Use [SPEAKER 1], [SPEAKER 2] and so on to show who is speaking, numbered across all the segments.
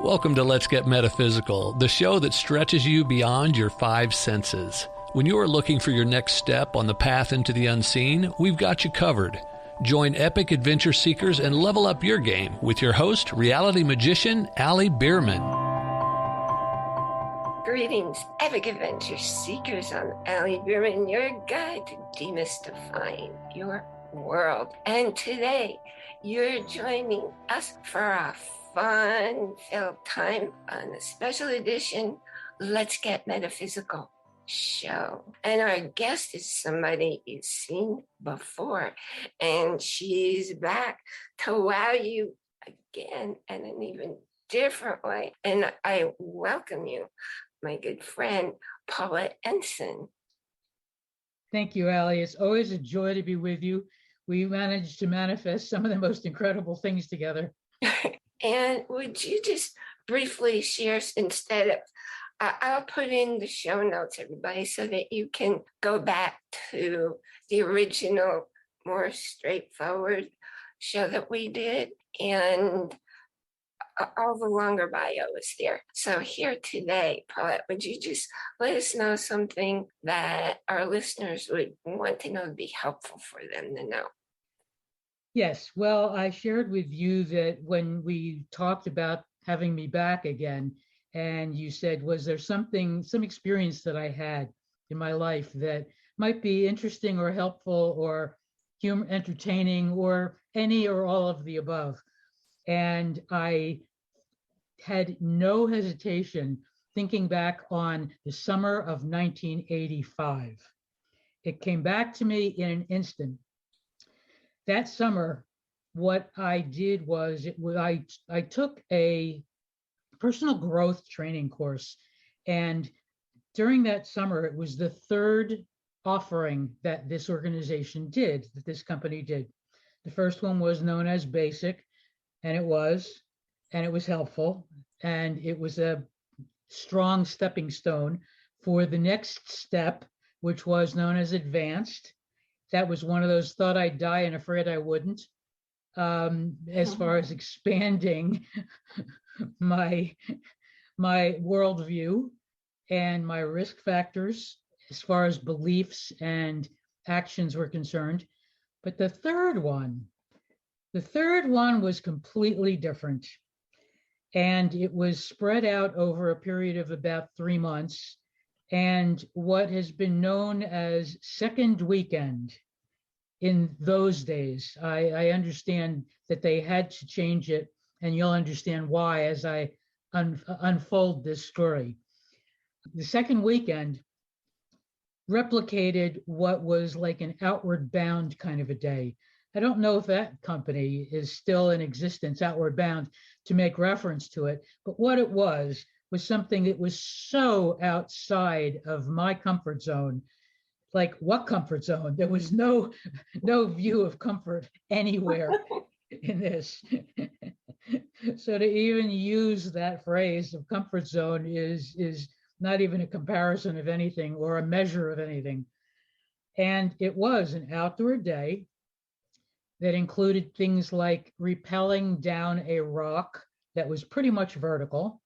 [SPEAKER 1] Welcome to Let's Get Metaphysical, the show that stretches you beyond your five senses. When you are looking for your next step on the path into the unseen, we've got you covered. Join epic adventure seekers and level up your game with your host, reality magician Allie Bierman.
[SPEAKER 2] Greetings, epic adventure seekers. I'm Allie Bierman, your guide to demystifying your world. And today, you're joining us for a fun-filled time on a special edition Let's Get Metaphysical show. And our guest is somebody you've seen before, and she's back to wow you again in an even different way. And I welcome you, my good friend, Paulette Ensign.
[SPEAKER 3] Thank you, Allie. It's always a joy to be with you. We managed to manifest some of the most incredible things together.
[SPEAKER 2] And would you just briefly share, instead of, I'll put in the show notes, everybody, so that you can go back to the original, more straightforward show that we did. And all the longer bio is there. So here today, Paulette, would you just let us know something that our listeners would want to know to be helpful for them to know?
[SPEAKER 3] Yes. Well, I shared with you that when we talked about having me back again, and you said, was there some experience that I had in my life that might be interesting or helpful or entertaining or any or all of the above? And I had no hesitation thinking back on the summer of 1985. It came back to me in an instant. That summer, what I did was I took a personal growth training course. And during that summer, it was the third offering that this organization did, that this company did. The first one was known as Basic, and it was helpful, and it was a strong stepping stone for the next step, which was known as Advanced. That was one of those thought I'd die and afraid I wouldn't, as far as expanding my worldview and my risk factors as far as beliefs and actions were concerned. But the third one was completely different. And it was spread out over a period of about 3 months. And what has been known as Second Weekend in those days, I understand that they had to change it, and you'll understand why as I unfold this story. The Second Weekend replicated what was like an Outward Bound kind of a day. I don't know if that company is still in existence, Outward Bound, to make reference to it, but what it was something that was so outside of my comfort zone. Like, what comfort zone? There was no view of comfort anywhere in this. So to even use that phrase of comfort zone is not even a comparison of anything or a measure of anything. And it was an outdoor day that included things like rappelling down a rock that was pretty much vertical,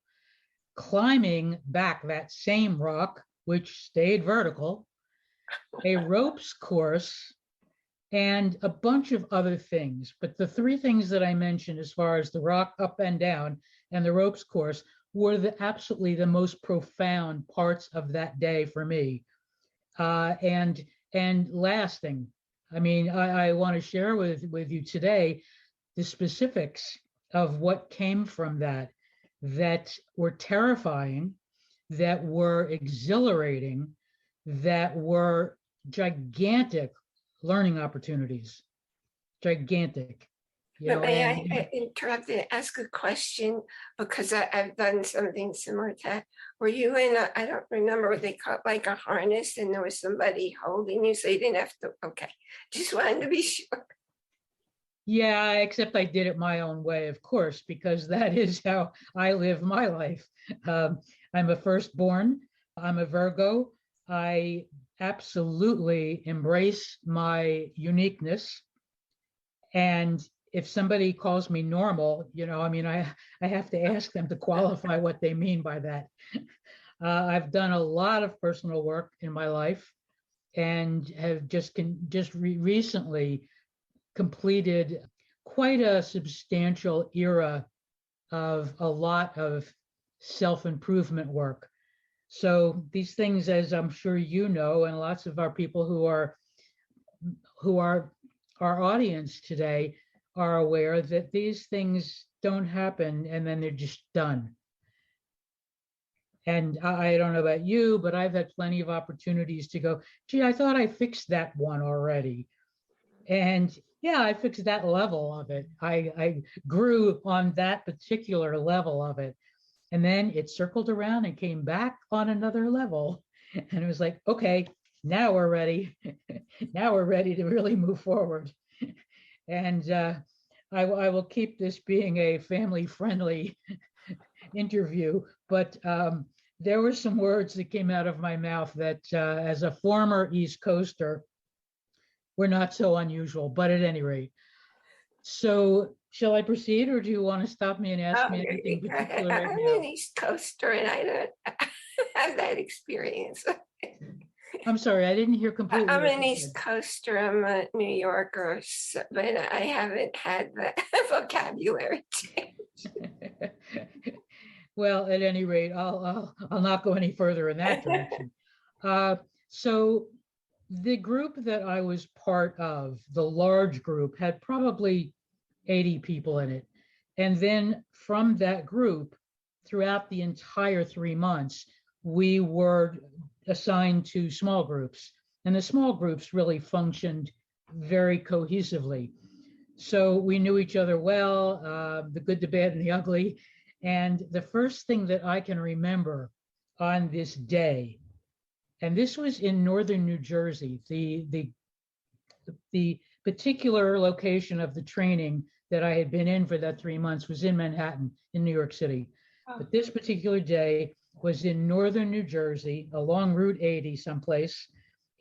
[SPEAKER 3] climbing back that same rock, which stayed vertical, a ropes course, and a bunch of other things. But the three things that I mentioned, as far as the rock up and down and the ropes course, were absolutely the most profound parts of that day for me. And lasting. I mean, I want to share with you today the specifics of what came from that were terrifying, that were exhilarating, that were gigantic learning opportunities. Gigantic.
[SPEAKER 2] May I interrupt and ask a question? Because I've done something similar to that. Were you in I don't remember what they call it, like a harness, and there was somebody holding you so you didn't have to, okay. Just wanted to be sure.
[SPEAKER 3] Yeah, except I did it my own way, of course, because that is how I live my life. I'm a firstborn. I'm a Virgo. I absolutely embrace my uniqueness. And if somebody calls me normal, I mean, I have to ask them to qualify what they mean by that. I've done a lot of personal work in my life and have recently completed quite a substantial era of a lot of self-improvement work. So these things, as I'm sure you know, and lots of our people who are our audience today are aware, that these things don't happen and then they're just done. And I don't know about you, but I've had plenty of opportunities to go, gee, I thought I fixed that one already. And yeah, I fixed that level of it. I grew on that particular level of it. And then it circled around and came back on another level. And it was like, okay, now we're ready. Now we're ready to really move forward. And I will keep this being a family-friendly interview, but there were some words that came out of my mouth that, as a former East Coaster, were not so unusual, but at any rate. So shall I proceed, or do you want to stop me and ask me anything particular right
[SPEAKER 2] I'm
[SPEAKER 3] now?
[SPEAKER 2] an East Coaster and I don't have that experience.
[SPEAKER 3] I'm sorry, I didn't hear completely.
[SPEAKER 2] I'm an East Coaster. I'm a New Yorker, but I haven't had the vocabulary change.
[SPEAKER 3] Well, at any rate, I'll not go any further in that direction. So the group that I was part of, the large group, had probably 80 people in it. And then from that group, throughout the entire 3 months, we were assigned to small groups. And the small groups really functioned very cohesively. So we knew each other well, the good, the bad, and the ugly. And the first thing that I can remember on this day, and this was in northern New Jersey, the particular location of the training that I had been in for that 3 months was in Manhattan, in New York City. But this particular day was in northern New Jersey, along Route 80 someplace.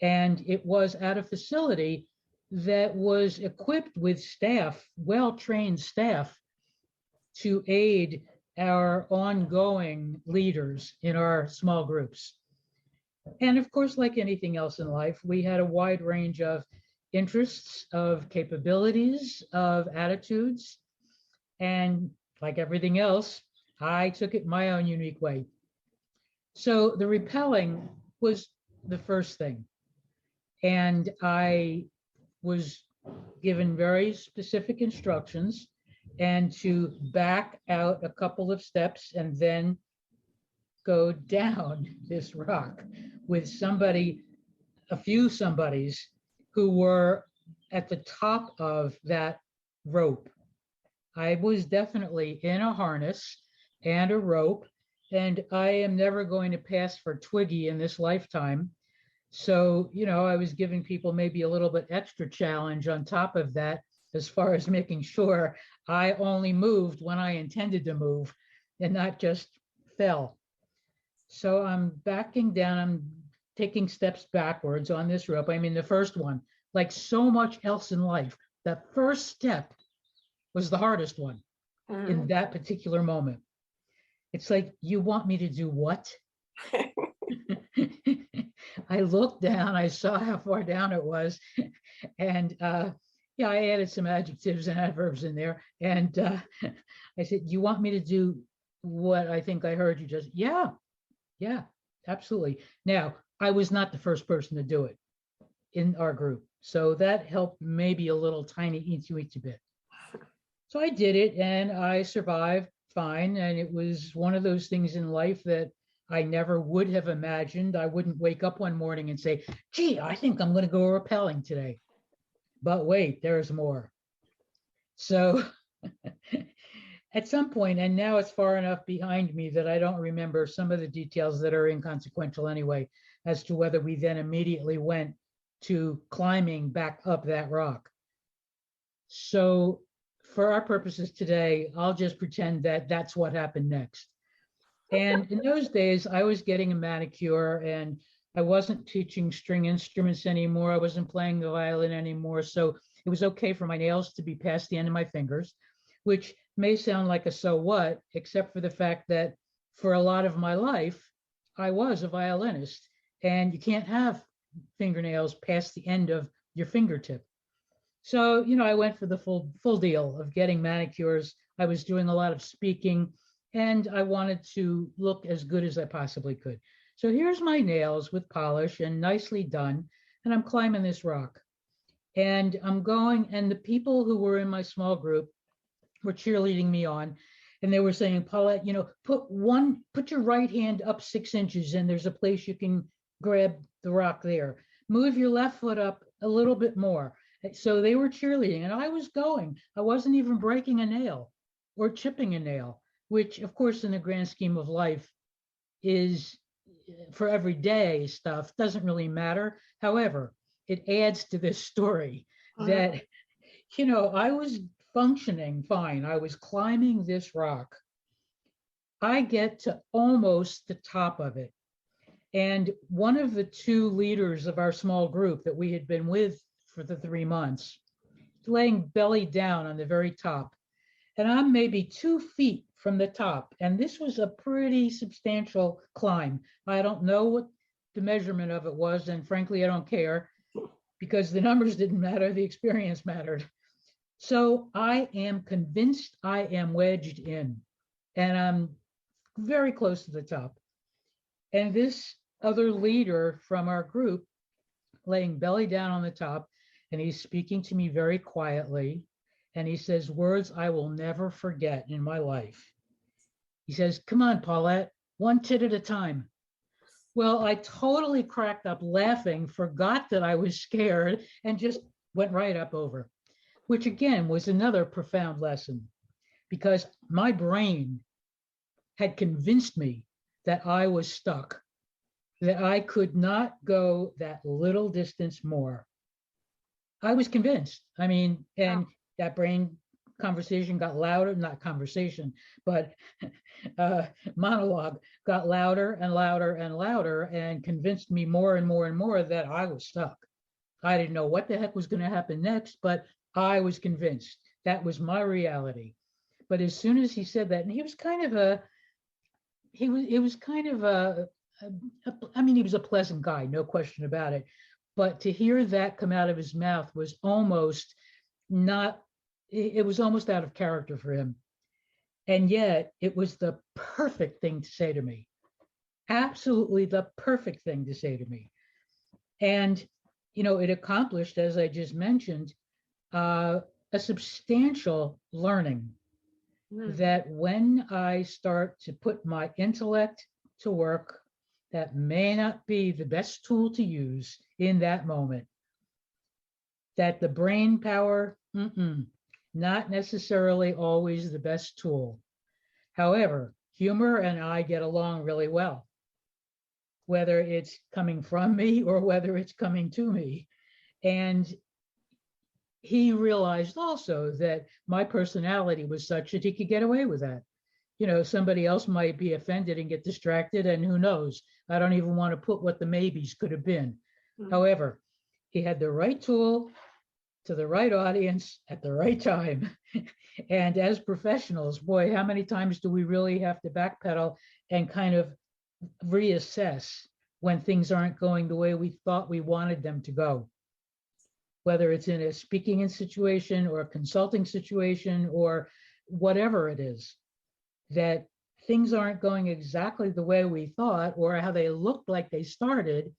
[SPEAKER 3] And it was at a facility that was equipped with staff, well-trained staff, to aid our ongoing leaders in our small groups. And of course, like anything else in life, we had a wide range of interests, of capabilities, of attitudes. And like everything else, I took it my own unique way. So the rappelling was the first thing. And I was given very specific instructions and to back out a couple of steps and then go down this rock with a few somebodies who were at the top of that rope. I was definitely in a harness and a rope, and I am never going to pass for Twiggy in this lifetime. So, I was giving people maybe a little bit extra challenge on top of that, as far as making sure I only moved when I intended to move and not just fell. So I'm backing down, I'm taking steps backwards on this rope. I mean, the first one, like so much else in life, that first step was the hardest one in that particular moment. It's like, you want me to do what? I looked down, I saw how far down it was, and I added some adjectives and adverbs in there. And I said, you want me to do what I think I heard you just, yeah, absolutely. Now, I was not the first person to do it in our group. So that helped maybe a little tiny eensy bit. So I did it and I survived fine. And it was one of those things in life that I never would have imagined. I wouldn't wake up one morning and say, gee, I think I'm going to go rappelling today. But wait, there's more. So at some point, and now it's far enough behind me that I don't remember some of the details that are inconsequential anyway, as to whether we then immediately went to climbing back up that rock. So for our purposes today, I'll just pretend that that's what happened next. And in those days, I was getting a manicure and I wasn't teaching string instruments anymore. I wasn't playing the violin anymore. So It was okay for my nails to be past the end of my fingers, which may sound like a so what, except for the fact that for a lot of my life, I was a violinist, and you can't have fingernails past the end of your fingertip. So, I went for the full deal of getting manicures. I was doing a lot of speaking, and I wanted to look as good as I possibly could. So here's my nails with polish and nicely done, and I'm climbing this rock. And I'm going, and the people who were in my small group were cheerleading me on, and they were saying, Paulette, put your right hand up 6 inches, and there's a place you can grab the rock there. Move your left foot up a little bit more. So they were cheerleading, and I was going. I wasn't even breaking a nail or chipping a nail, which, of course, in the grand scheme of life is for everyday stuff, doesn't really matter. However, it adds to this story that, I was functioning fine. I was climbing this rock. I get to almost the top of it. And one of the two leaders of our small group that we had been with for the 3 months, laying belly down on the very top. And I'm maybe 2 feet from the top. And this was a pretty substantial climb. I don't know what the measurement of it was. And frankly, I don't care because the numbers didn't matter. The experience mattered. So I am convinced I am wedged in, and I'm very close to the top. And this other leader from our group, laying belly down on the top, and he's speaking to me very quietly. And he says words I will never forget in my life. He says, come on, Paulette, one tit at a time. Well, I totally cracked up laughing, forgot that I was scared, and just went right up over, which again was another profound lesson because my brain had convinced me that I was stuck, that I could not go that little distance more. I was convinced. I mean, and that brain conversation got louder, not conversation, but monologue got louder and louder and louder and convinced me more and more and more that I was stuck. I didn't know what the heck was going to happen next, but I was convinced that was my reality. But as soon as he said that, and he was kind of a, he was kind of I mean, he was a pleasant guy, no question about it. But to hear that come out of his mouth was almost not, it was almost out of character for him. And yet it was the perfect thing to say to me. Absolutely the perfect thing to say to me. And, it accomplished, as I just mentioned, a substantial learning that when I start to put my intellect to work, that may not be the best tool to use in that moment. That the brain power, not necessarily always the best tool. However, humor and I get along really well, whether it's coming from me or whether it's coming to me. And he realized also that my personality was such that he could get away with that. Somebody else might be offended and get distracted, and who knows? I don't even want to put what the maybes could have been. However, he had the right tool to the right audience at the right time. And as professionals, boy, how many times do we really have to backpedal and kind of reassess when things aren't going the way we thought we wanted them to go? Whether it's in a speaking situation or a consulting situation or whatever it is, that things aren't going exactly the way we thought or how they looked like they started.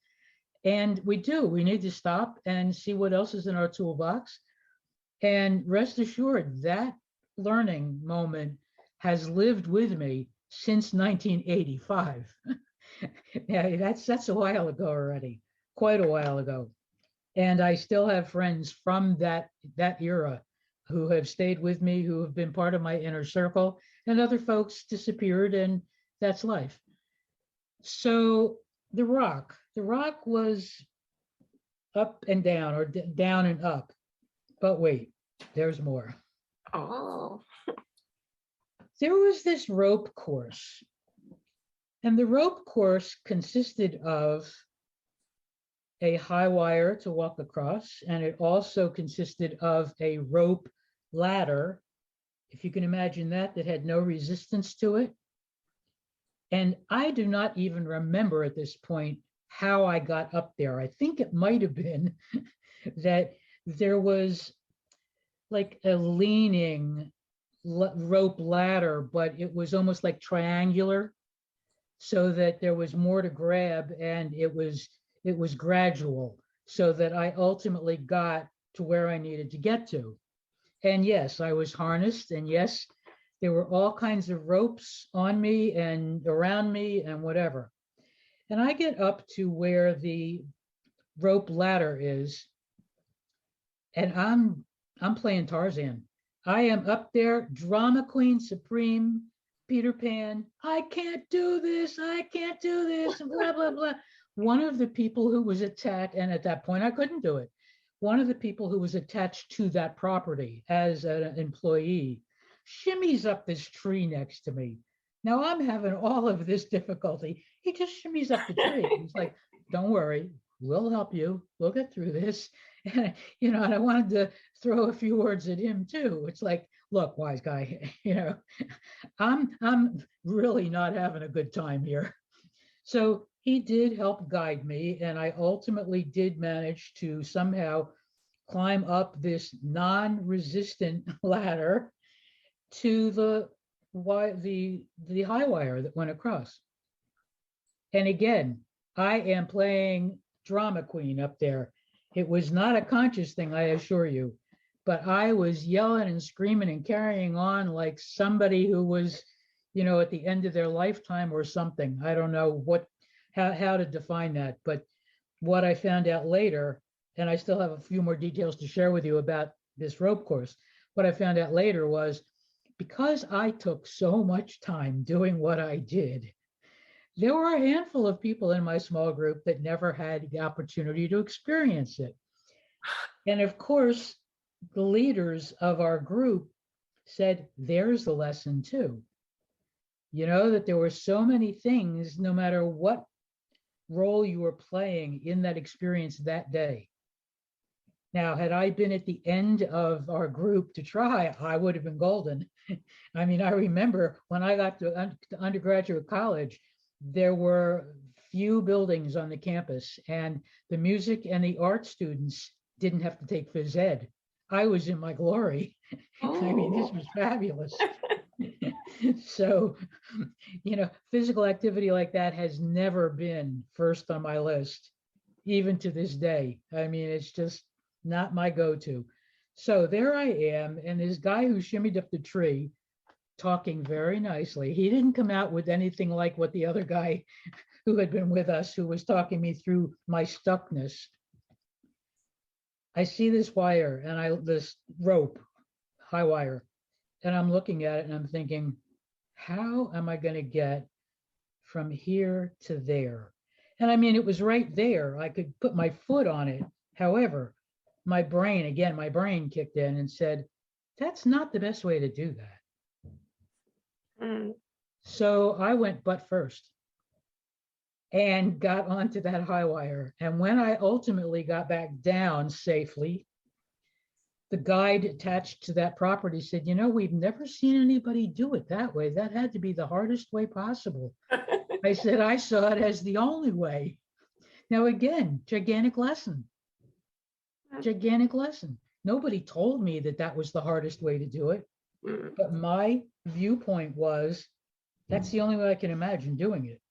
[SPEAKER 3] And we need to stop and see what else is in our toolbox. And rest assured, that learning moment has lived with me since 1985. Yeah, that's a while ago already, quite a while ago. And I still have friends from that era who have stayed with me, who have been part of my inner circle, and other folks disappeared, and that's life. So the rock was up and down, or down and up. But wait, there's more.
[SPEAKER 2] Oh.
[SPEAKER 3] There was this rope course, and the rope course consisted of a high wire to walk across, and it also consisted of a rope ladder, if you can imagine that, that had no resistance to it. And I do not even remember at this point how I got up there. I think it might have been that there was like a leaning rope ladder, but it was almost like triangular, so that there was more to grab, and it was gradual, so that I ultimately got to where I needed to get to. And yes, I was harnessed, and yes, there were all kinds of ropes on me and around me and whatever. And I get up to where the rope ladder is, and I'm playing Tarzan. I am up there, drama queen supreme, Peter Pan. I can't do this. I can't do this. And blah, blah, blah. One of the people who was attached, and at that point I couldn't do it. One of the people who was attached to that property as an employee shimmies up this tree next to me. Now I'm having all of this difficulty. He just shimmies up the tree. He's like, don't worry, we'll help you. We'll get through this. And, and I wanted to throw a few words at him too. It's like, look, wise guy, I'm really not having a good time here. So he did help guide me, and I ultimately did manage to somehow climb up this non-resistant ladder to the high wire that went across. And again, I am playing drama queen up there. It was not a conscious thing, I assure you, but I was yelling and screaming and carrying on like somebody who was, at the end of their lifetime or something. I don't know how to define that, but what I found out later, and I still have a few more details to share with you about this rope course. What I found out later was, because I took so much time doing what I did, there were a handful of people in my small group that never had the opportunity to experience it. And of course, the leaders of our group said, there's the lesson too. That there were so many things, no matter what role you were playing in that experience that day. Now, had I been at the end of our group to try, I would have been golden. I mean, I remember when I got to undergraduate college, there were few buildings on the campus, and the music and the art students didn't have to take phys ed. I was in my glory. I mean, this was fabulous. So, physical activity like that has never been first on my list, even to this day. I mean, it's just not my go-to. So there I am, and this guy who shimmied up the tree, talking very nicely. He didn't come out with anything like what the other guy who had been with us, who was talking me through my stuckness. I see this wire and this rope, high wire, and I'm looking at it and I'm thinking, how am I going to get from here to there? And I mean, it was right there. I could put my foot on it. However, my brain kicked in and said, that's not the best way to do that. So I went butt first and got onto that high wire. And when I ultimately got back down safely, the guide attached to that property said, we've never seen anybody do it that way. That had to be the hardest way possible. I said, I saw it as the only way. Now, again, gigantic lesson. Nobody told me that was the hardest way to do it. But my viewpoint was, that's the only way I can imagine doing it.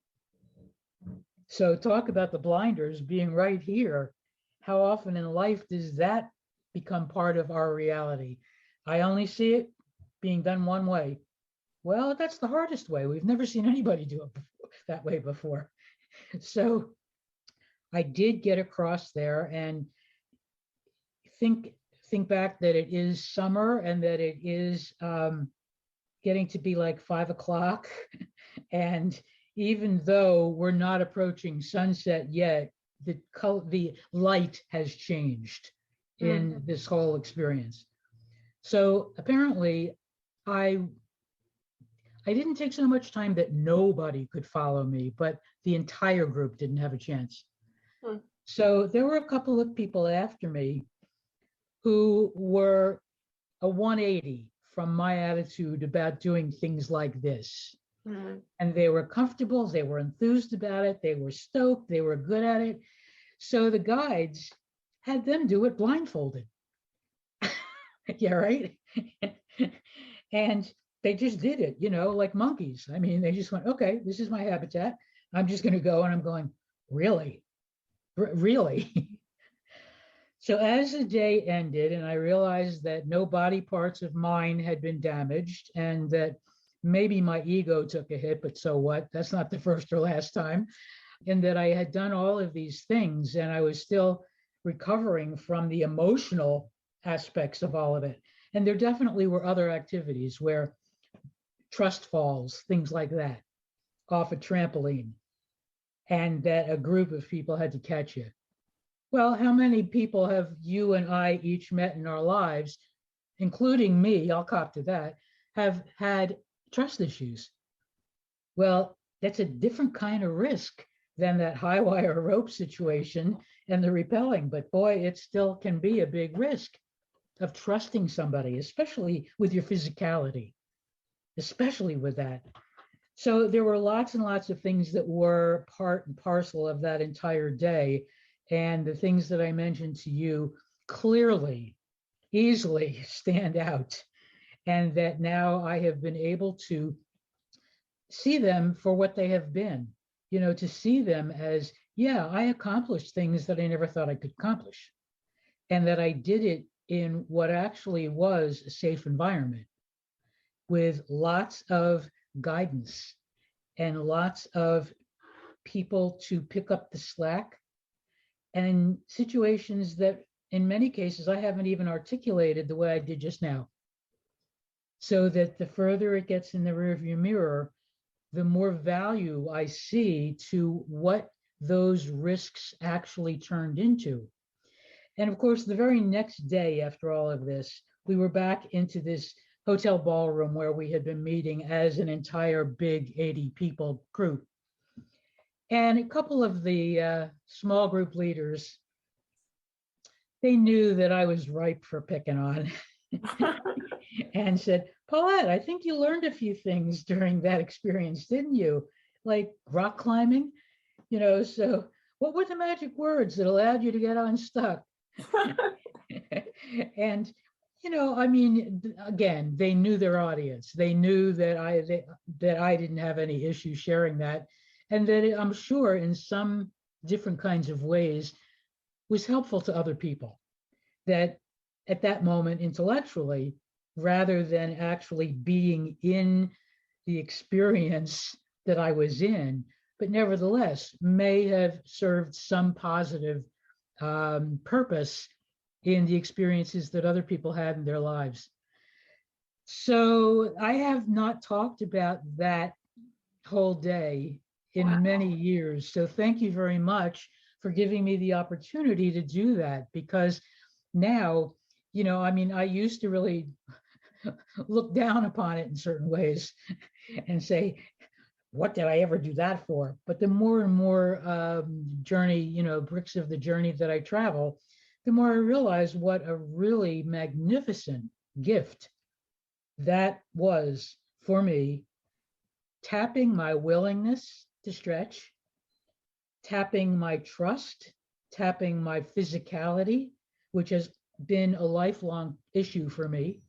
[SPEAKER 3] So talk about the blinders being right here. How often in life does that become part of our reality? I only see it being done one way. Well, that's the hardest way. We've never seen anybody do it that way before. So I did get across there, and think back that it is summer and that it is getting to be like 5 o'clock. And even though we're not approaching sunset yet, the light has changed in this whole experience. So apparently I didn't take so much time that nobody could follow me, but the entire group didn't have a chance. So there were a couple of people after me who were a 180 from my attitude about doing things like this.
[SPEAKER 2] Mhm.
[SPEAKER 3] And they were comfortable, they were enthused about it, they were stoked, they were good at it. So the guides had them do it blindfolded. Yeah, right. And they just did it, like monkeys. I mean, they just went, okay, this is my habitat. I'm just going to go. And I'm going, really? Really? So as the day ended, and I realized that no body parts of mine had been damaged, and that maybe my ego took a hit, but so what? That's not the first or last time. And that I had done all of these things, and I was still recovering from the emotional aspects of all of it. And there definitely were other activities where trust falls, things like that, off a trampoline, and that a group of people had to catch you. Well, how many people have you and I each met in our lives, including me, I'll cop to that, have had trust issues? Well, that's a different kind of risk than that high wire rope situation and the rappelling. But boy, it still can be a big risk of trusting somebody, especially with your physicality, especially with that. So there were lots and lots of things that were part and parcel of that entire day. And the things that I mentioned to you clearly, easily stand out. And that now I have been able to see them for what they have been, to see them as, yeah, I accomplished things that I never thought I could accomplish. And that I did it in what actually was a safe environment with lots of guidance and lots of people to pick up the slack, and situations that in many cases I haven't even articulated the way I did just now. So that the further it gets in the rearview mirror, the more value I see to what those risks actually turned into. And of course, the very next day after all of this, we were back into this hotel ballroom where we had been meeting as an entire big 80 people group. And a couple of the small group leaders, they knew that I was ripe for picking on and said, Paulette, I think you learned a few things during that experience, didn't you? Like rock climbing, so what were the magic words that allowed you to get unstuck? And, I mean, again, they knew their audience. They knew that I didn't have any issue sharing that. And that I'm sure in some different kinds of ways was helpful to other people. That at that moment intellectually, rather than actually being in the experience that I was in, but nevertheless may have served some positive purpose in the experiences that other people had in their lives. So I have not talked about that whole day in many years. So thank you very much for giving me the opportunity to do that, because now, I mean, I used to really look down upon it in certain ways and say, what did I ever do that for? But the more and more journey, bricks of the journey that I travel, the more I realize what a really magnificent gift that was for me, tapping my willingness to stretch, tapping my trust, tapping my physicality, which has been a lifelong issue for me,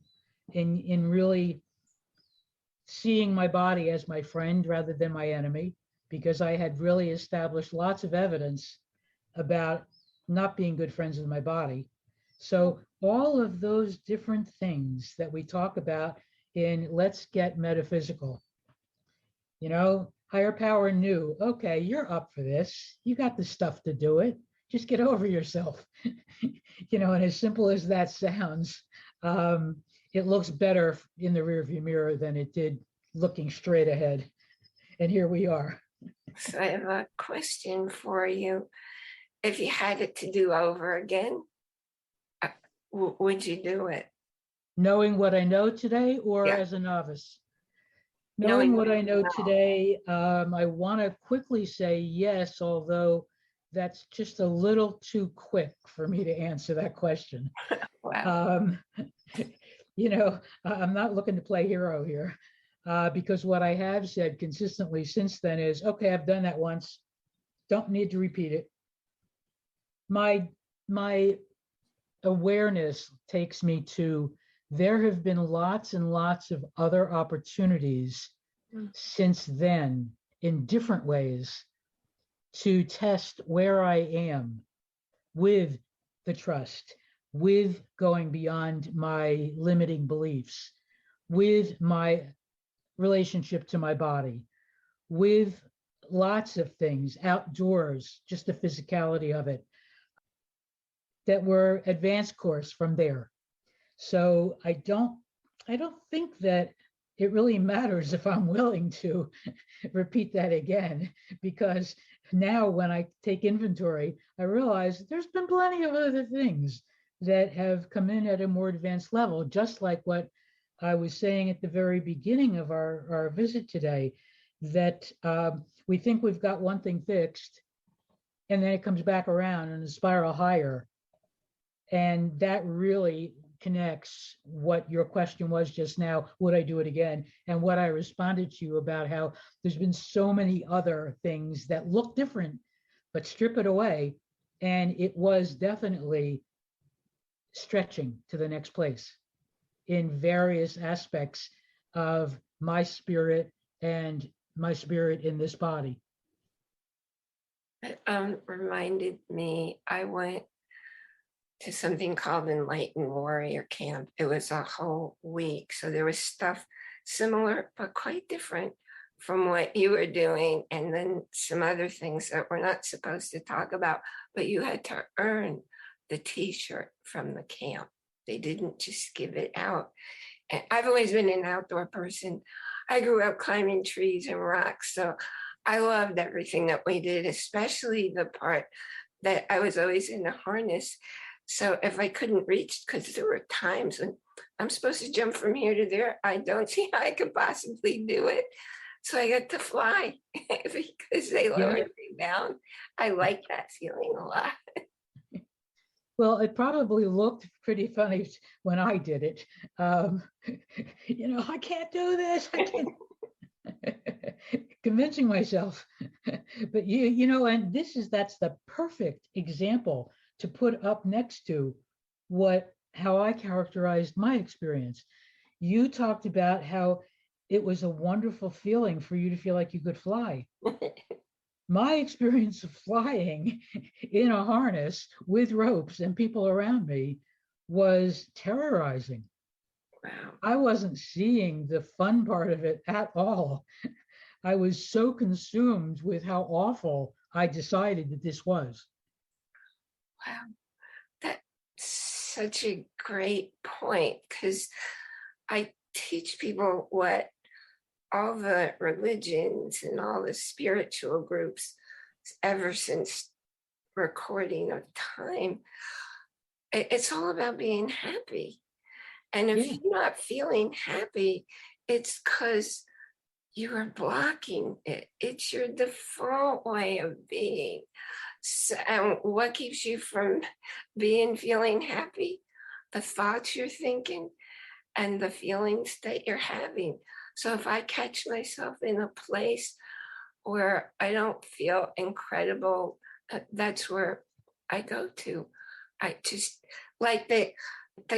[SPEAKER 3] in really seeing my body as my friend rather than my enemy, because I had really established lots of evidence about not being good friends with my body. So all of those different things that we talk about in Let's Get Metaphysical, higher power knew, okay, you're up for this. You got the stuff to do it. Just get over yourself. And as simple as that sounds, it looks better in the rearview mirror than it did looking straight ahead. And here we are.
[SPEAKER 2] So I have a question for you. If you had it to do over again, would you do it?
[SPEAKER 3] Knowing what I know today, or as a novice? Knowing what I know today, I want to quickly say yes, although that's just a little too quick for me to answer that question.
[SPEAKER 2] Wow.
[SPEAKER 3] I'm not looking to play hero here, because what I have said consistently since then is, okay, I've done that once, don't need to repeat it. My awareness takes me to, there have been lots and lots of other opportunities since then in different ways to test where I am with the trust, with going beyond my limiting beliefs, with my relationship to my body, with lots of things outdoors, just the physicality of it, that were advanced course from there. So I don't think that it really matters if I'm willing to repeat that again, because now when I take inventory, I realize there's been plenty of other things that have come in at a more advanced level, just like what I was saying at the very beginning of our visit today, that we think we've got one thing fixed, and then it comes back around in a spiral higher. And that really connects what your question was just now, would I do it again? And what I responded to you about how there's been so many other things that look different, but strip it away. And it was definitely stretching to the next place in various aspects of my spirit and my spirit in this body.
[SPEAKER 2] It reminded me, I went to something called Enlightened Warrior Camp. It was a whole week. So there was stuff similar, but quite different from what you were doing. And then some other things that we're not supposed to talk about, but you had to earn the t-shirt from the camp. They didn't just give it out. And I've always been an outdoor person. I grew up climbing trees and rocks. So I loved everything that we did, especially the part that I was always in a harness. So if I couldn't reach, because there were times when I'm supposed to jump from here to there, I don't see how I could possibly do it. So I got to fly because they lowered me down. I like that feeling a lot.
[SPEAKER 3] Well, it probably looked pretty funny when I did it. I can't do this. I can't. Convincing myself. But and that's the perfect example to put up next to how I characterized my experience. You talked about how it was a wonderful feeling for you to feel like you could fly. My experience of flying in a harness with ropes and people around me was terrorizing.
[SPEAKER 2] Wow.
[SPEAKER 3] I wasn't seeing the fun part of it at all. I was so consumed with how awful I decided that this was.
[SPEAKER 2] Wow. That's such a great point, because I teach people what all the religions and all the spiritual groups ever since recording of time, it's all about being happy. And if you're not feeling happy, it's because you are blocking it. It's your default way of being. So, and what keeps you from feeling happy? The thoughts you're thinking and the feelings that you're having. So if I catch myself in a place where I don't feel incredible, that's where I go to. I just, like the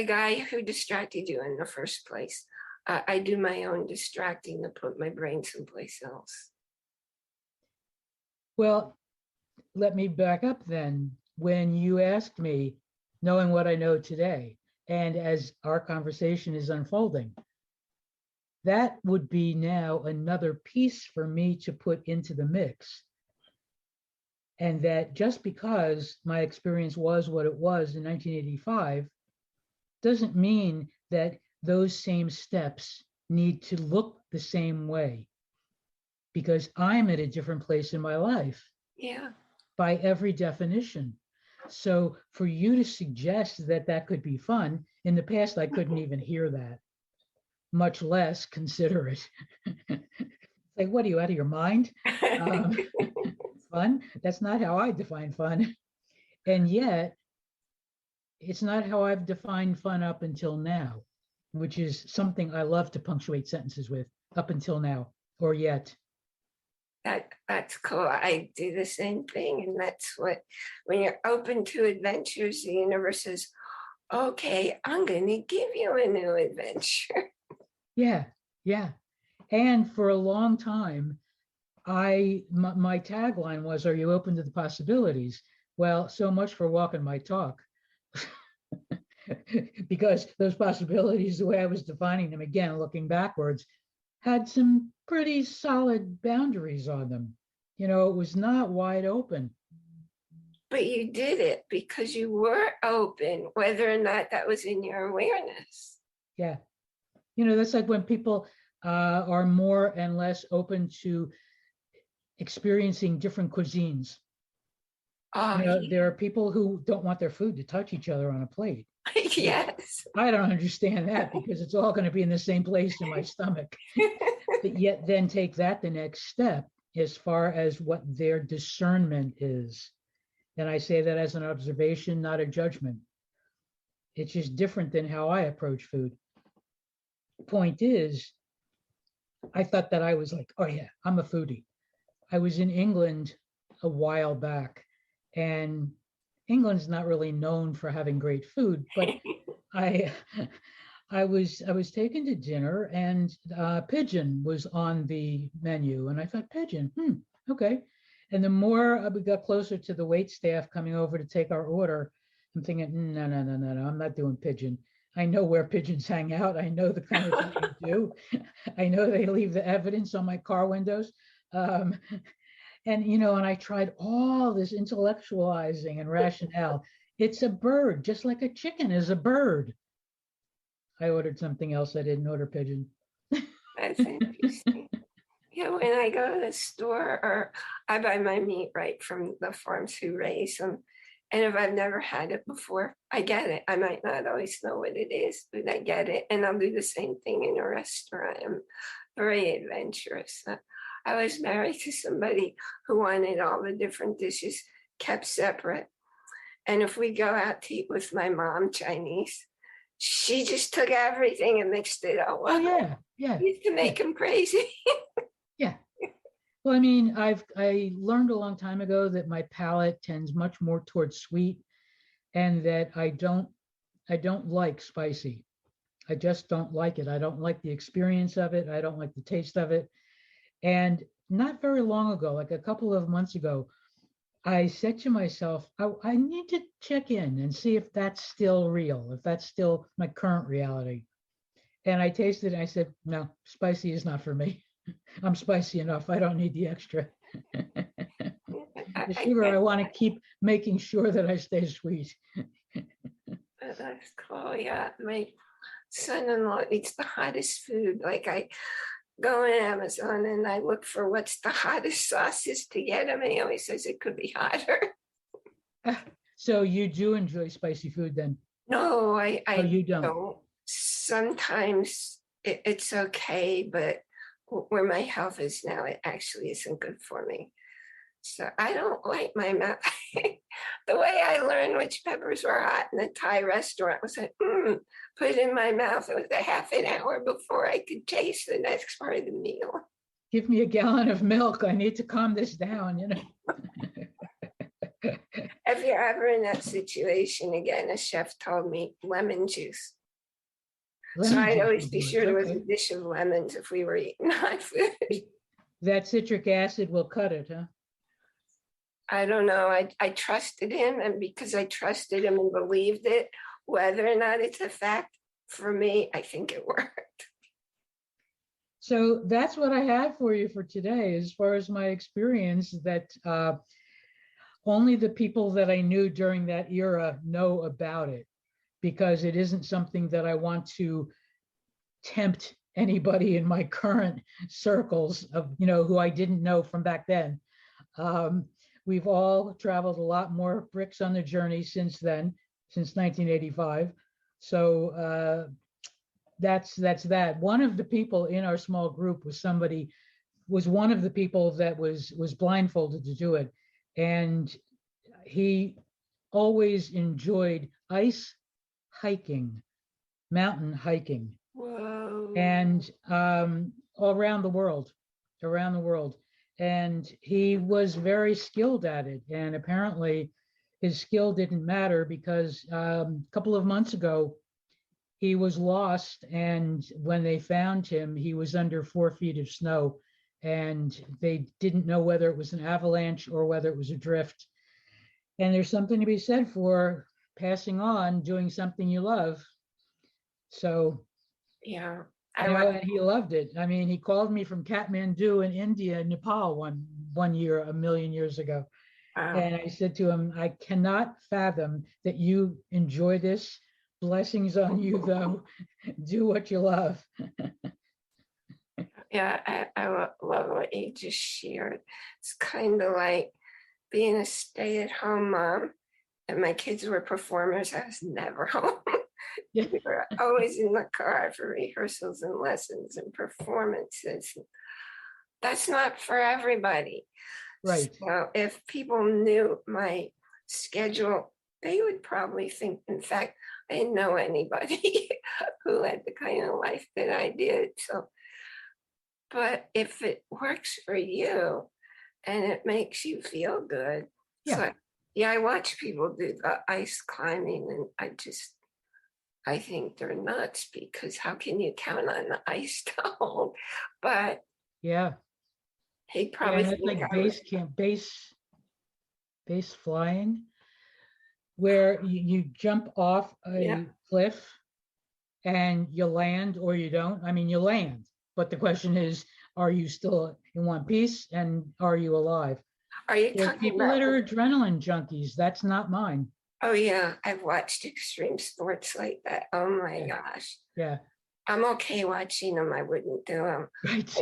[SPEAKER 2] guy who distracted you in the first place, I do my own distracting to put my brain someplace else.
[SPEAKER 3] Well, let me back up then. When you asked me, knowing what I know today, and as our conversation is unfolding, that would be now another piece for me to put into the mix. And that just because my experience was what it was in 1985 doesn't mean that those same steps need to look the same way, because I'm at a different place in my life.
[SPEAKER 2] Yeah.
[SPEAKER 3] By every definition. So for you to suggest that that could be fun, in the past, I couldn't even hear that, much less consider it. Like, what are you, out of your mind? fun. That's not how I define fun. And yet, it's not how I've defined fun up until now, which is something I love to punctuate sentences with, up until now, or yet.
[SPEAKER 2] That's cool. I do the same thing. And that's what, when you're open to adventures, the universe says, okay, I'm going to give you a new adventure.
[SPEAKER 3] Yeah, yeah. And for a long time, my tagline was, are you open to the possibilities? Well, so much for walking my talk. Because those possibilities, the way I was defining them, again, looking backwards, had some pretty solid boundaries on them. You know, it was not wide open.
[SPEAKER 2] But you did it because you were open, whether or not that was in your awareness.
[SPEAKER 3] Yeah. You know, that's like when people are more and less open to experiencing different cuisines.
[SPEAKER 2] Oh,
[SPEAKER 3] You know,
[SPEAKER 2] yeah.
[SPEAKER 3] there are people who don't want their food to touch each other on a plate.
[SPEAKER 2] Yes.
[SPEAKER 3] I don't understand that because it's all going to be in the same place in my stomach. But yet then take that the next step as far as what their discernment is. And I say that as an observation, not a judgment. It's just different than how I approach food. Point is, I thought that I was like, oh yeah, I'm a foodie. I was in England a while back, and England's not really known for having great food, but I I was taken to dinner, and pigeon was on the menu, and I thought pigeon, okay. And the more we got closer to the wait staff coming over to take our order, I'm thinking, no, no, no, no, no, I'm not doing pigeon. I know where pigeons hang out. I know the kind of thing they do. I know they leave the evidence on my car windows. Um, and, you know, and I tried all this intellectualizing and rationale. It's a bird, just like a chicken is a bird. I ordered something else. I didn't order pigeon.
[SPEAKER 2] That's interesting. Yeah, when I go to the store, or I buy my meat right from the farms who raise them. And if I've never had it before, I get it. I might not always know what it is, but I get it. And I'll do the same thing in a restaurant. I'm very adventurous. I was married to somebody who wanted all the different dishes kept separate. And if we go out to eat with my mom, Chinese, she just took everything and mixed it all up.
[SPEAKER 3] Oh, yeah, yeah.
[SPEAKER 2] Used to make him crazy.
[SPEAKER 3] Yeah. Well, I mean, I learned a long time ago that my palate tends much more towards sweet, and that I don't like spicy. I just don't like it. I don't like the experience of it. I don't like the taste of it. And not very long ago, like a couple of months ago, I said to myself, I need to check in and see if that's still real, if that's still my current reality. And I tasted it and I said, no, spicy is not for me. I'm spicy enough. I don't need the extra. The sugar, I want to keep making sure that I stay sweet.
[SPEAKER 2] That's cool. Yeah, my son-in-law eats the hottest food. Like I go on Amazon and I look for what's the hottest sauces to get him, and he always says it could be hotter.
[SPEAKER 3] So you do enjoy spicy food then?
[SPEAKER 2] No, I
[SPEAKER 3] you don't.
[SPEAKER 2] don't. Sometimes it's okay, but where my health is now, it actually isn't good for me. So I don't like my mouth. The way I learned which peppers were hot in a Thai restaurant was like, put it in my mouth. It was a half an hour before I could taste the next part of the meal.
[SPEAKER 3] Give me a gallon of milk. I need to calm this down, you know.
[SPEAKER 2] If you're ever in that situation again, a chef told me lemon juice. So I'd always be sure there was a dish of lemons if we were eating hot food.
[SPEAKER 3] That citric acid will cut it, huh?
[SPEAKER 2] I don't know. I trusted him, and because I trusted him and believed it, whether or not it's a fact, for me, I think it worked.
[SPEAKER 3] So that's what I had for you for today, as far as my experience, that only the people that I knew during that era know about it, because it isn't something that I want to tempt anybody in my current circles of, you know, who I didn't know from back then. We've all traveled a lot more bricks on the journey since then, since 1985. So that's that. One of the people in our small group was one of the people that was blindfolded to do it. And he always enjoyed ice hiking, mountain hiking,
[SPEAKER 2] Whoa.
[SPEAKER 3] and all around the world, around the world. And he was very skilled at it. And apparently his skill didn't matter because a couple of months ago, he was lost. And when they found him, he was under 4 feet of snow. And they didn't know whether it was an avalanche or whether it was a drift. And there's something to be said for passing on, doing something you love. So,
[SPEAKER 2] Yeah.
[SPEAKER 3] and he loved it. I mean, he called me from Kathmandu in India, Nepal one year, a million years ago.
[SPEAKER 2] Wow.
[SPEAKER 3] And I said to him, I cannot fathom that you enjoy this. Blessings on you, though. Do what you love.
[SPEAKER 2] Yeah, I love what you just shared. It's kind of like being a stay-at-home mom, and my kids were performers. I was never home.
[SPEAKER 3] Yeah.
[SPEAKER 2] We were always in the car for rehearsals and lessons and performances. That's not for everybody.
[SPEAKER 3] Right.
[SPEAKER 2] So if people knew my schedule, they would probably think, in fact, I didn't know anybody who had the kind of life that I did. So, but if it works for you and it makes you feel good.
[SPEAKER 3] Yeah.
[SPEAKER 2] So, yeah, I watch people do the ice climbing, and I think they're nuts, because how can you count on the ice to hold? But
[SPEAKER 3] yeah,
[SPEAKER 2] he probably
[SPEAKER 3] and it's like base camp, base flying, where you jump off a cliff and you land or you don't. I mean, you land, but the question is, are you still in one piece and are you alive?
[SPEAKER 2] Are you
[SPEAKER 3] There's
[SPEAKER 2] talking
[SPEAKER 3] people
[SPEAKER 2] about
[SPEAKER 3] that are adrenaline junkies. That's not mine.
[SPEAKER 2] Oh yeah, I've watched extreme sports like that. Oh my gosh.
[SPEAKER 3] Yeah.
[SPEAKER 2] I'm okay watching them. I wouldn't do them.
[SPEAKER 3] Right.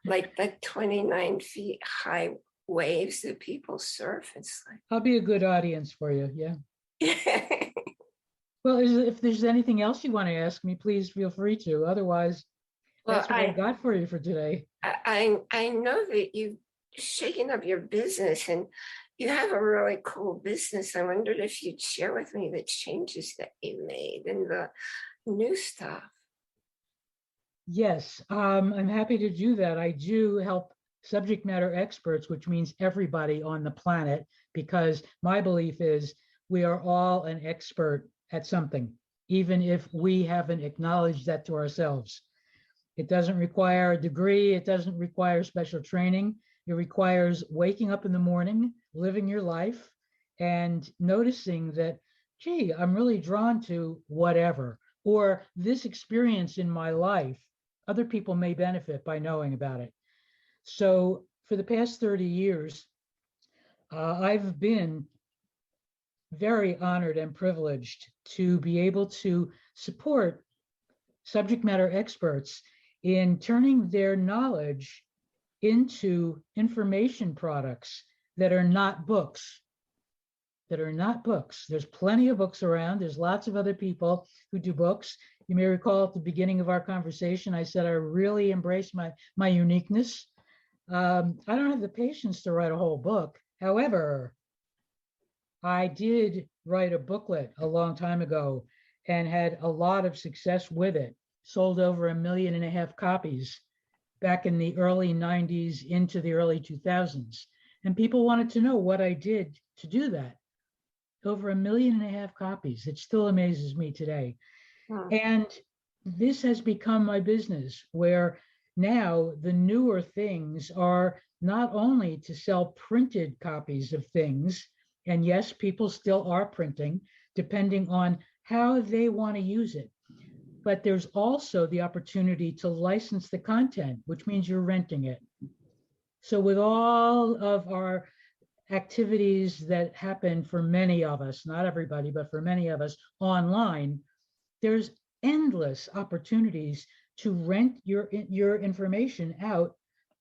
[SPEAKER 2] Like the 29 feet high waves that people surf. It's
[SPEAKER 3] I'll be a good audience for you. Yeah.
[SPEAKER 2] like,
[SPEAKER 3] Well, if there's anything else you want to ask me, please feel free to. Otherwise,
[SPEAKER 2] well,
[SPEAKER 3] that's what I got for you for today.
[SPEAKER 2] I know that you've shaken up your business and you have a really cool business. I wondered if you'd share with me the changes that you made and the new stuff.
[SPEAKER 3] Yes, I'm happy to do that. I do help subject matter experts, which means everybody on the planet, because my belief is we are all an expert at something, even if we haven't acknowledged that to ourselves. It doesn't require a degree. It doesn't require special training. It requires waking up in the morning, living your life, and noticing that, gee, I'm really drawn to whatever, or this experience in my life, other people may benefit by knowing about it. So for the past 30 years, I've been very honored and privileged to be able to support subject matter experts in turning their knowledge into information products that are not books. There's plenty of books around. There's lots of other people who do books. You may recall at the beginning of our conversation, I said I really embrace my uniqueness. I don't have the patience to write a whole book. However, I did write a booklet a long time ago and had a lot of success with it. Sold over 1.5 million copies back in the early 90s into the early 2000s. And people wanted to know what I did to do that. Over 1.5 million copies. It still amazes me today.
[SPEAKER 2] Wow.
[SPEAKER 3] And this has become my business, where now the newer things are not only to sell printed copies of things, and yes, people still are printing, depending on how they want to use it. But there's also the opportunity to license the content, which means you're renting it. So with all of our activities that happen for many of us, not everybody, but for many of us online, there's endless opportunities to rent your information out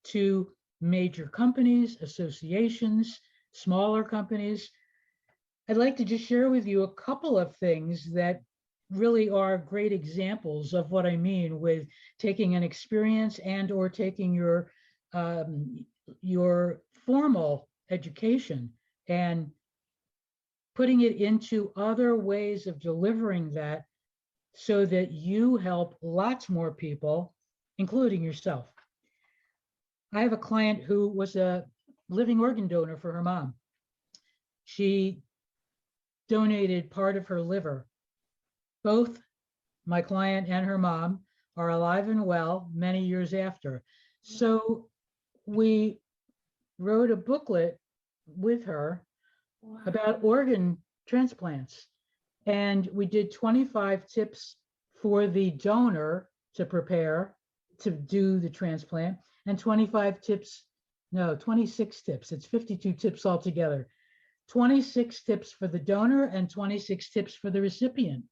[SPEAKER 3] to major companies, associations, smaller companies. I'd like to just share with you a couple of things that really are great examples of what I mean with taking an experience and or taking your formal education and putting it into other ways of delivering that so that you help lots more people, including yourself. I have a client who was a living organ donor for her mom. She donated part of her liver. Both my client and her mom are alive and well many years after. So we wrote a booklet with her about organ transplants. And we did 25 tips for the donor to prepare to do the transplant, and 26 tips. It's 52 tips altogether. 26 tips for the donor and 26 tips for the recipient.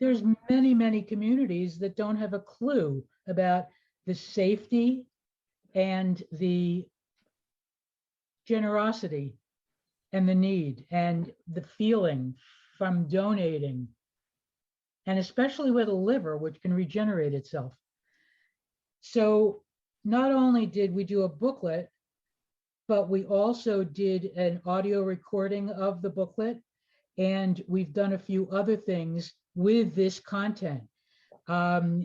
[SPEAKER 3] There's many, many communities that don't have a clue about the safety and the generosity and the need and the feeling from donating, and especially with a liver, which can regenerate itself. So not only did we do a booklet, but we also did an audio recording of the booklet, and we've done a few other things with this content.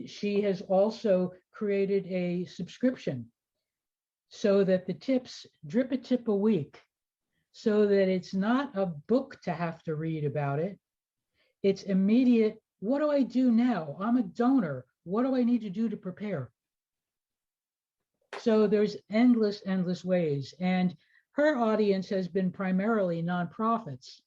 [SPEAKER 3] She has also created a subscription so that the tips drip a tip a week, so that it's not a book to have to read about it. It's immediate. What do I do now? I'm a donor. What do I need to do to prepare? So there's endless ways. And her audience has been primarily nonprofits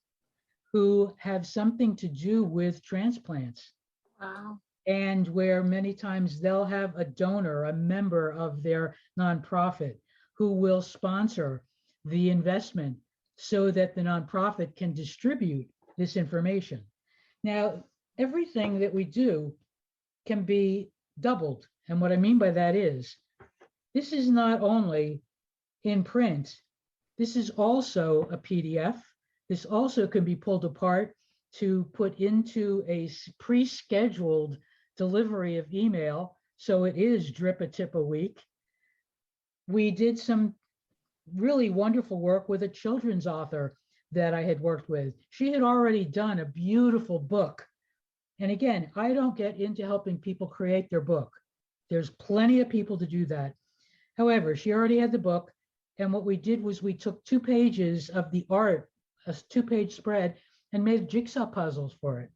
[SPEAKER 3] who have something to do with transplants.
[SPEAKER 2] Wow.
[SPEAKER 3] And where many times they'll have a donor, a member of their nonprofit, who will sponsor the investment so that the nonprofit can distribute this information. Now, everything that we do can be doubled. And what I mean by that is, this is not only in print, this is also a PDF. This also can be pulled apart to put into a pre-scheduled delivery of email. So it is drip a tip a week. We did some really wonderful work with a children's author that I had worked with. She had already done a beautiful book. And again, I don't get into helping people create their book. There's plenty of people to do that. However, she already had the book. And what we did was we took 2 pages of the art, a 2-page spread, and made jigsaw puzzles for it.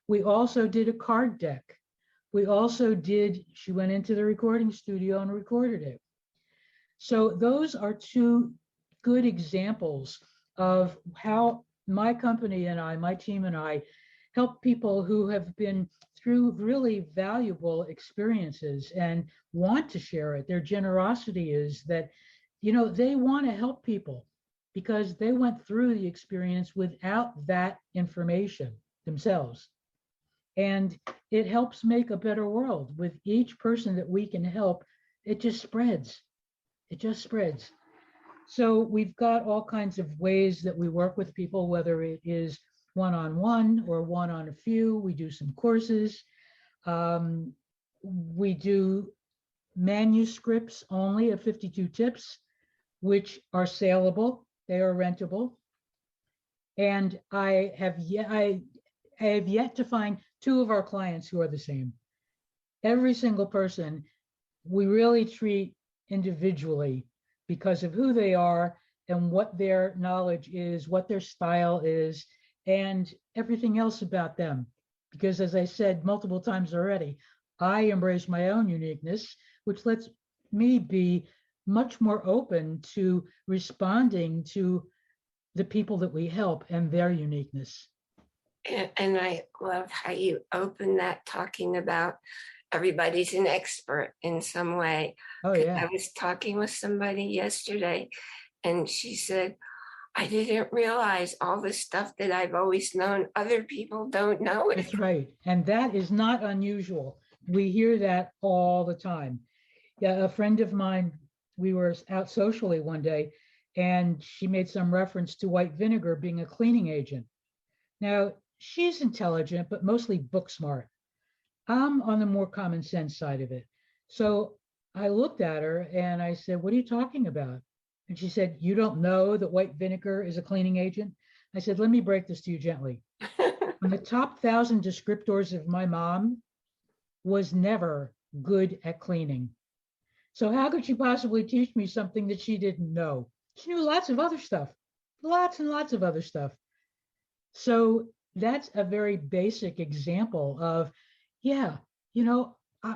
[SPEAKER 3] We also did a card deck. We also she went into the recording studio and recorded it. So those are 2 good examples of how my company and I, my team and I, help people who have been through really valuable experiences and want to share it. Their generosity is that, they want to help people because they went through the experience without that information themselves. And it helps make a better world. With each person that we can help, it just spreads. It just spreads. So we've got all kinds of ways that we work with people, whether it is one-on-one or one-on-a-few. We do some courses. We do manuscripts only of 52 tips, which are saleable. They are rentable. And I have yet to find 2 of our clients who are the same. Every single person we really treat individually because of who they are and what their knowledge is, what their style is, and everything else about them. Because as I said multiple times already, I embrace my own uniqueness, which lets me be much more open to responding to the people that we help and their uniqueness.
[SPEAKER 2] And I love how you open that talking about everybody's an expert in some way.
[SPEAKER 3] Oh, yeah.
[SPEAKER 2] I was talking with somebody yesterday and she said, I didn't realize all the stuff that I've always known. Other people don't know it.
[SPEAKER 3] That's right. And that is not unusual. We hear that all the time. Yeah, a friend of mine, we were out socially one day and she made some reference to white vinegar being a cleaning agent. Now, she's intelligent, but mostly book smart. I'm on the more common sense side of it. So I looked at her and I said, what are you talking about? And she said, "You don't know that white vinegar is a cleaning agent?" I said, "Let me break this to you gently. On the top 1,000 descriptors of my mom was never good at cleaning. So how could she possibly teach me something that she didn't know? She knew lots of other stuff, lots and lots of other stuff." So that's a very basic example of, yeah,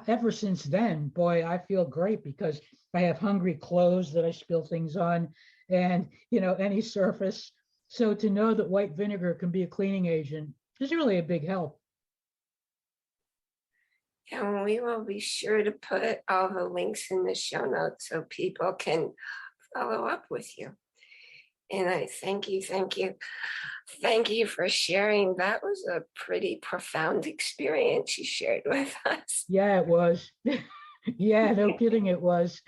[SPEAKER 3] ever since then, boy, I feel great because I have hungry clothes that I spill things on and, any surface. So to know that white vinegar can be a cleaning agent is really a big help.
[SPEAKER 2] And we will be sure to put all the links in the show notes so people can follow up with you. And I thank you for sharing. That was a pretty profound experience you shared with us.
[SPEAKER 3] Yeah, it was. Yeah, no kidding, it was.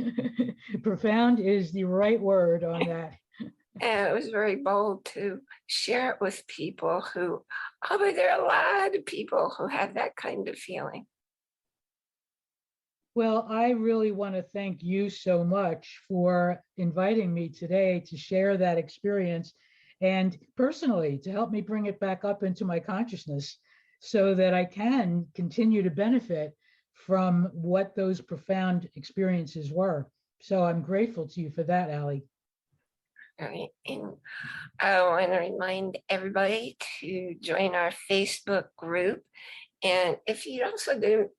[SPEAKER 3] Profound is the right word on that.
[SPEAKER 2] And it was very bold to share it with people who, but there are a lot of people who have that kind of feeling.
[SPEAKER 3] Well, I really want to thank you so much for inviting me today to share that experience and personally to help me bring it back up into my consciousness so that I can continue to benefit from what those profound experiences were. So I'm grateful to you for that, Allie.
[SPEAKER 2] All right. And I want to remind everybody to join our Facebook group. And if you'd also do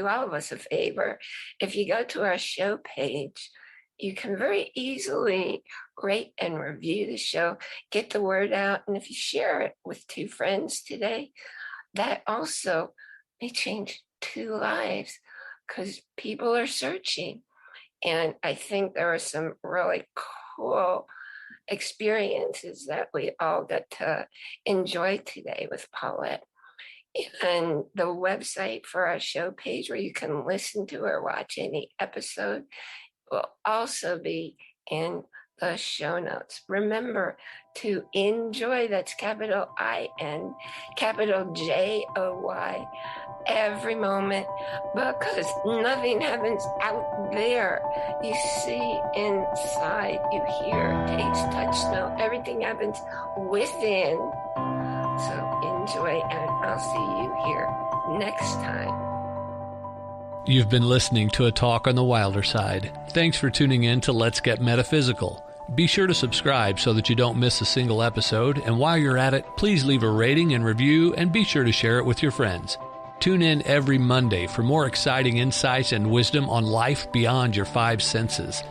[SPEAKER 2] all of us a favor, if you go to our show page, you can very easily rate and review the show, get the word out. And if you share it with 2 friends today, that also may change 2 lives because people are searching. And I think there are some really cool experiences that we all got to enjoy today with Paulette. And the website for our show page where you can listen to or watch any episode will also be in the show notes. Remember to enjoy, that's capital I-N, capital J-O-Y, every moment, because nothing happens out there. You see inside, you hear, taste, touch, smell, everything happens within. So enjoy, and I'll see you here next time.
[SPEAKER 1] You've been listening to a talk on the wilder side. Thanks for tuning in to Let's Get Metaphysical. Be sure to subscribe so that you don't miss a single episode, and while you're at it, please leave a rating and review, and be sure to share it with your friends. Tune in every Monday for more exciting insights and wisdom on life beyond your 5 senses.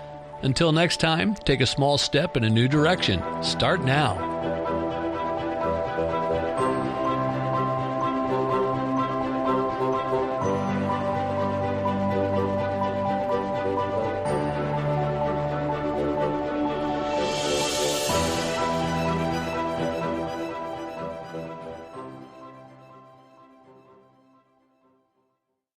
[SPEAKER 1] Until next time, take a small step in a new direction. Start now.